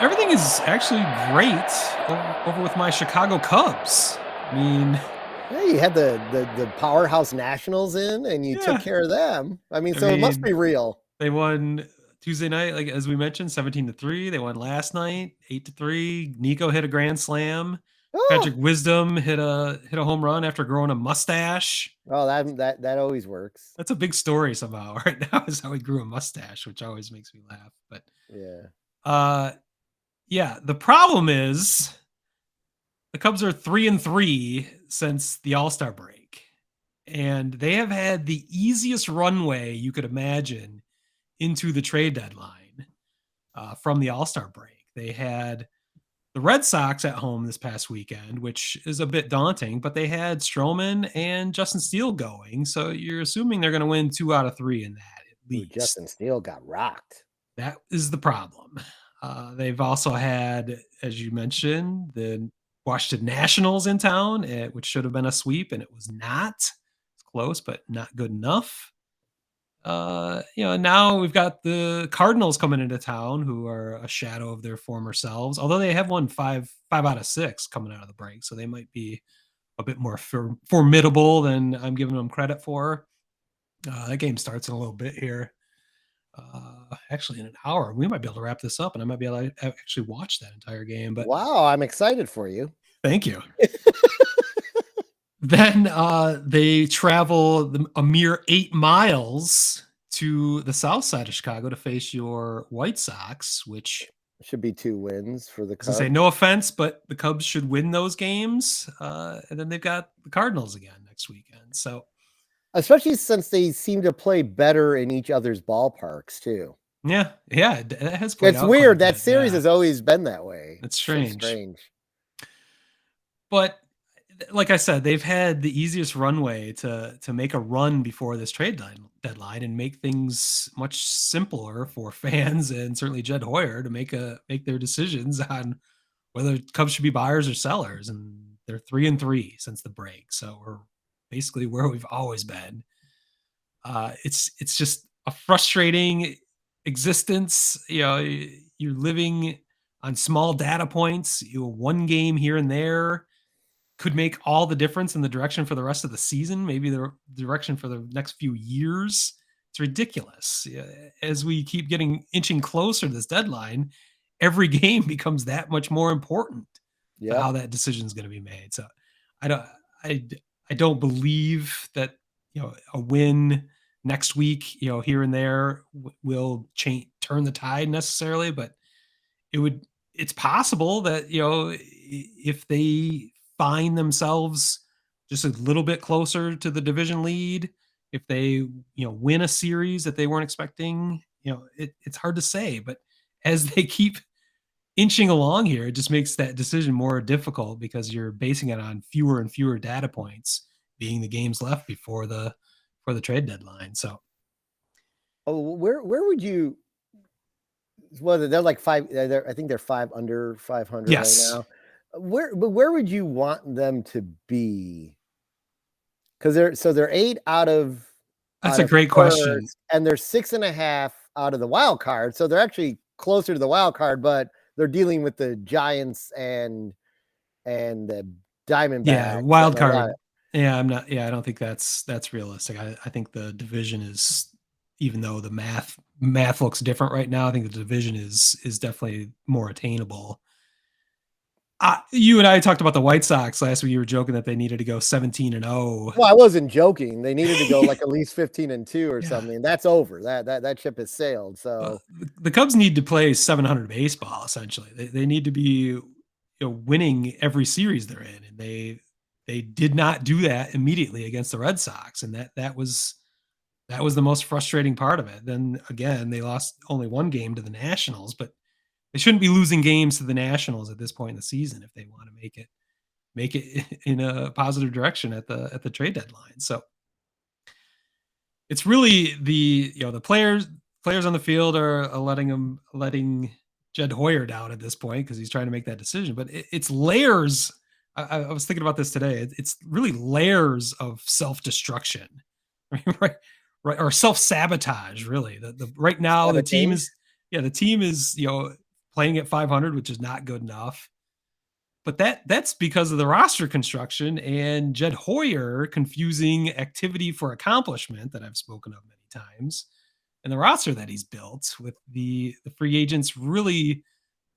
Everything is actually great over with my Chicago Cubs. I mean, Yeah, you had the powerhouse Nationals in, and you took yeah. care of them. I mean, I so it must mean, be real. they won Tuesday night, like as we mentioned, 17-3. They won last night, 8-3. Nico hit a grand slam. Oh, Patrick Wisdom hit a home run after growing a mustache. oh, that always works. That's a big story somehow right now, is how he grew a mustache, which always makes me laugh. But Yeah. uh yeah, the problem is the Cubs are 3-3 since the All-Star break. And they have had the easiest runway you could imagine into the trade deadline from the All-Star break. They had the Red Sox at home this past weekend, which is a bit daunting, but they had Stroman and Justin Steele going. So you're assuming they're going to win 2 out of 3 in that at Ooh, least. Justin Steele got rocked. That is the problem. They've also had, as you mentioned, the Washington Nationals in town, which should have been a sweep, and it was not. It's close, but not good enough. Now we've got the Cardinals coming into town, who are a shadow of their former selves. Although they have won five out of six coming out of the break, so they might be a bit more formidable than I'm giving them credit for. That game starts in a little bit here. Actually, in an hour, we might be able to wrap this up, and I might be able to actually watch that entire game. But Wow, I'm excited for you. thank you. Then they travel a mere 8 miles to the south side of Chicago to face your White Sox, which Should be 2 wins for the I was gonna say, Cubs. no offense, but the Cubs should win those games. And then they've got the Cardinals again next weekend. So Especially since they seem to play better in each other's ballparks too. yeah, that has played It's out quite a weird. That bit. series Yeah, has always been that way. it's It's so strange. strange. But like I said, they've had the easiest runway to make a run before this deadline and make things much simpler for fans and certainly Jed Hoyer to make their decisions on whether Cubs should be buyers or sellers. And they're 3-3 since the break, so we're basically where we've always been. It's just a frustrating existence. You're living on small data points. One game here and there could make all the difference in the direction for the rest of the season, maybe the direction for the next few years. It's ridiculous. As we keep getting inching closer to this deadline, every game becomes that much more important to Yep. how that decision is going to be made. So I don't I I don't believe that a win next week, here and there will turn the tide necessarily, but it would it's possible that if they find themselves just a little bit closer to the division lead, if they win a series that they weren't expecting, it's hard to say. But as they keep inching along here, it just makes that decision more difficult because you're basing it on fewer and fewer data points being the games left before the trade deadline. So Oh, where would you? Well, they're like five. I think they're five under 500 right yes, now. Where would you want them to be? Because they're eight that's out a of great question. first, and they're 6.5 out of the wild card. So they're actually closer to the wild card, but they're dealing with the Giants and the Yeah, Diamondbacks wild and all that. card. Yeah, I'm not. Yeah, I don't think that's realistic. I think the division is, even though the math looks different right now, I think the division is definitely more attainable. You and I talked about the White Sox last week. You were joking that they needed to go 17-0. Well, I wasn't joking. They needed to go like at least 15-2 or Yeah, something. That's over. That ship has sailed. So the Cubs need to play 700 baseball. Essentially, they need to be winning every series they're in, and they did not do that immediately against the Red Sox, and that was the most frustrating part of it. Then again, they lost only one game to the Nationals, but they shouldn't be losing games to the Nationals at this point in the season if they want to make it in a positive direction at the trade deadline. So it's really the players on the field are letting Jed Hoyer down at this point because he's trying to make that decision. But it's layers. I was thinking about this today. It's really layers of self destruction, right? Right, or self sabotage. Really, the right now the team sabotage. is yeah the team is playing at 500, which is not good enough. But that's because of the roster construction and Jed Hoyer confusing activity for accomplishment that I've spoken of many times, and the roster that he's built with the free agents really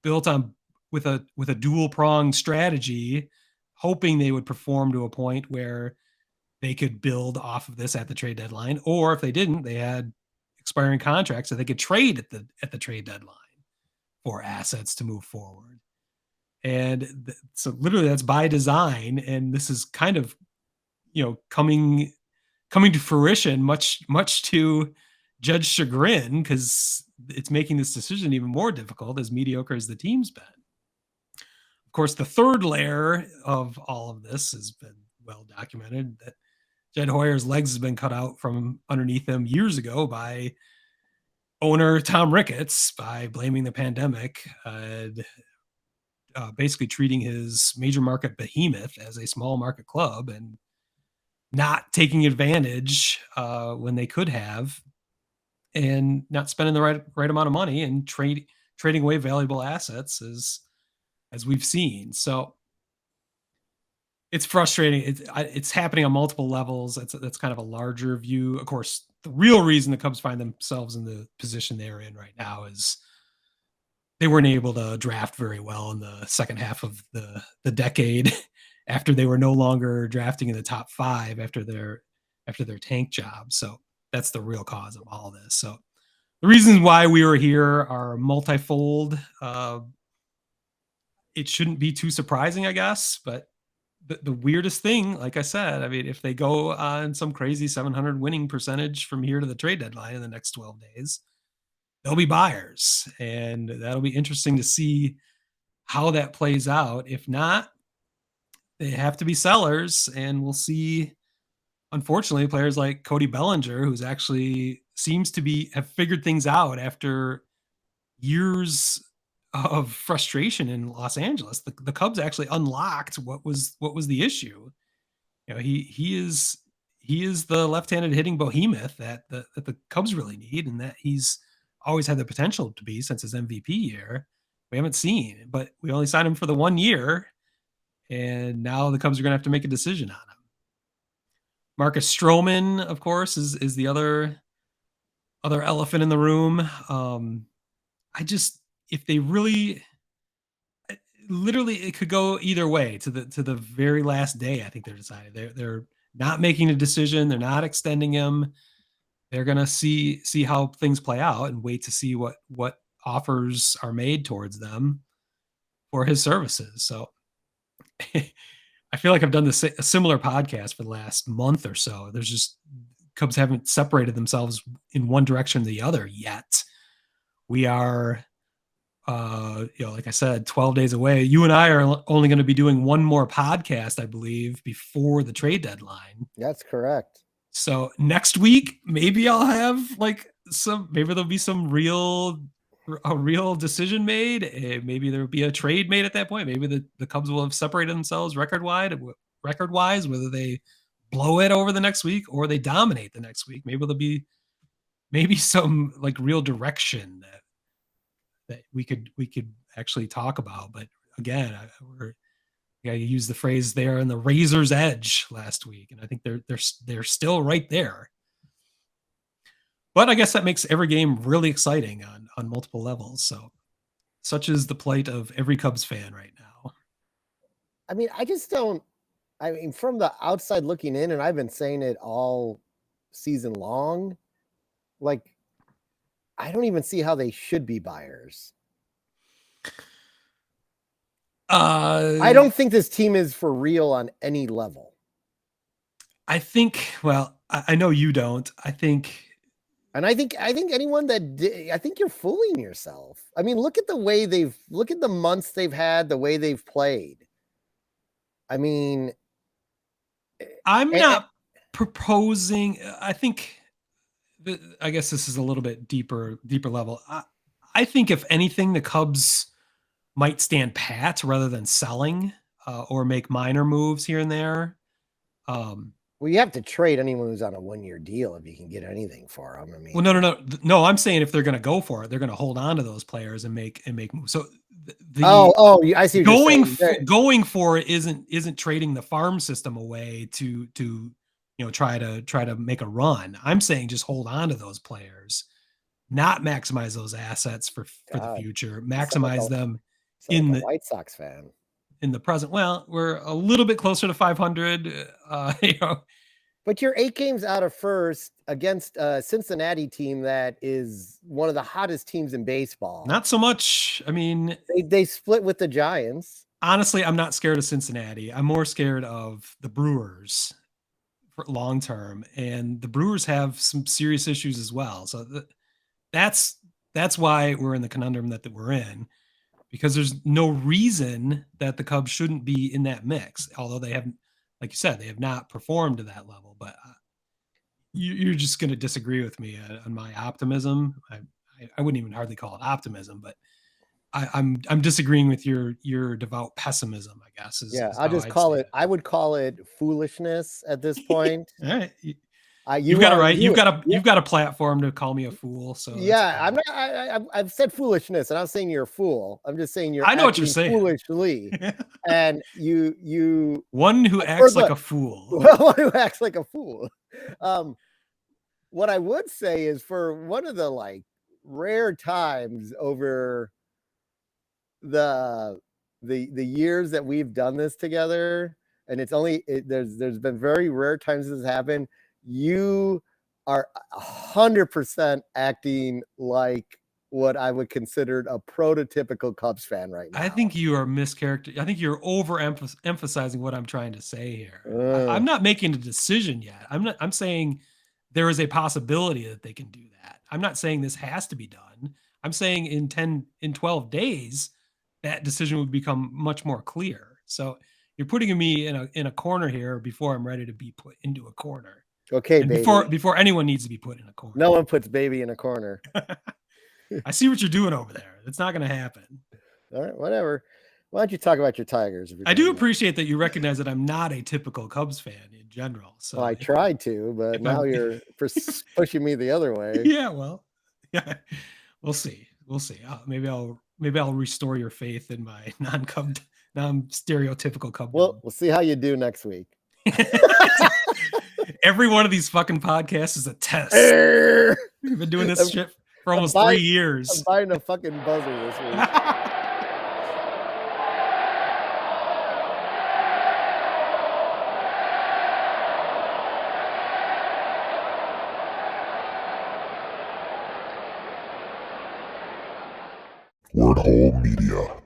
built on with a dual pronged strategy, hoping they would perform to a point where they could build off of this at the trade deadline, or if they didn't, they had expiring contracts that they could trade at the trade deadline for assets to move forward. And so literally that's by design, and this is kind of, coming to fruition, much to Judge chagrin, because it's making this decision even more difficult as mediocre as the team's been. Of course, the third layer of all of this has been well documented, that Jed Hoyer's legs has been cut out from underneath him years ago by owner Tom Ricketts by blaming the pandemic, basically treating his major market behemoth as a small market club and not taking advantage when they could have, and not spending the right amount of money and trading away valuable assets as we've seen. So it's frustrating. It's happening on multiple levels. That's kind of a larger view. Of course, the real reason the Cubs find themselves in the position they're in right now is they weren't able to draft very well in the second half of the decade after they were no longer drafting in the top 5 after their tank job. So that's the real cause of all this. So the reasons why we were here are multifold. It shouldn't be too surprising, I guess, but the weirdest thing, like I said, I mean, if they go on some crazy 700 winning percentage from here to the trade deadline in the next 12 days, there'll be buyers, and that'll be interesting to see how that plays out. If not, they have to be sellers, and we'll see, unfortunately, players like Cody Bellinger, who's actually seems to have figured things out after years of frustration in Los Angeles. The Cubs actually unlocked what was the issue. He is the left-handed hitting behemoth that the Cubs really need, and that he's always had the potential to be since his MVP year. We haven't seen, but we only signed him for the 1 year, and now the Cubs are going to have to make a decision on him. Marcus Stroman, of course, is the other elephant in the room. I just, if they really, literally, it could go either way to the very last day. I think they're decided they're not making a decision. They're not extending him. They're gonna see how things play out and wait to see what offers are made towards them for his services. So I feel like I've done a similar podcast for the last month or so. There's just Cubs haven't separated themselves in one direction or the other yet. We are, like I said, 12 days away. You and I are only going to be doing one more podcast, I believe, before the trade deadline. That's correct. So next week, maybe I'll have maybe there'll be a real decision made. Maybe there'll be a trade made at that point. Maybe the Cubs will have separated themselves record wise, whether they blow it over the next week or they dominate the next week. Maybe there'll be some like real direction that we could actually talk about. But again, I used the phrase "they're on the razor's edge" last week, and I think they're still right there. But I guess that makes every game really exciting on multiple levels. So, such is the plight of every Cubs fan right now. I mean, I just don't. I mean, from the outside looking in, and I've been saying it all season long, like, I don't even see how they should be buyers. I don't think this team is for real on any level. I think, well, I know you don't. I think anyone I think you're fooling yourself. I mean, look at the months they've had, the way they've played. I mean, I'm not proposing. I think, I guess this is a little bit deeper level. I think if anything, the Cubs might stand pat rather than selling or make minor moves here and there. Well, you have to trade anyone who's on a 1-year deal if you can get anything for them. I Well, mean, no. I'm saying if they're going to go for it, they're going to hold on to those players and make moves. So I see what you're saying. going for it isn't trading the farm system away to try to make a run. I'm saying just hold on to those players, not maximize those assets for the God, future. you sound Maximize them like in a the White Sox fan. in the present. Well, we're a little bit closer to 500. But you're 8 games out of first against a Cincinnati team that is one of the hottest teams in baseball. Not so much. I mean, they split with the Giants. Honestly, I'm not scared of Cincinnati. I'm more scared of the Brewers for long term, and the Brewers have some serious issues as well. So that's why we're in the conundrum that we're in, because there's no reason that the Cubs shouldn't be in that mix. Although they haven't, like you said, they have not performed to that level. But you're just going to disagree with me on my optimism. I wouldn't even hardly call it optimism, but I'm disagreeing with your devout pessimism, I guess. I'll just call it. I would call it foolishness at this point. All right. You've got a right. You've got a platform to call me a fool. So I'm not. I've said foolishness, and I'm saying you're a fool. I'm just saying I know what you're saying. Foolishly, and you one who acts like a fool. One who acts like a fool. What I would say is, for one of the rare times over the years that we've done this together, and there's been very rare times this has happened, you are 100% acting like what I would consider a prototypical Cubs fan right now. I think you are mischaracterizing. I think you're emphasizing what I'm trying to say here. I'm not making a decision yet. I'm saying there is a possibility that they can do that. I'm not saying this has to be done. I'm saying in 12 days, that decision would become much more clear. So you're putting me in a corner here before I'm ready to be put into a corner. Okay, and baby. Before anyone needs to be put in a corner. No one puts baby in a corner. I see what you're doing over there. It's not going to happen. All right, whatever. Why don't you talk about your Tigers? I do appreciate that you recognize that I'm not a typical Cubs fan in general. So I tried to, but now you're pushing me the other way. Yeah, well, yeah, we'll see. Maybe I'll restore your faith in my non-stereotypical Cub. Well, we'll see how you do next week. Every one of these fucking podcasts is a test. We've been doing this shit for almost 3 years. I'm buying a fucking buzzer this week. Wordhole Media.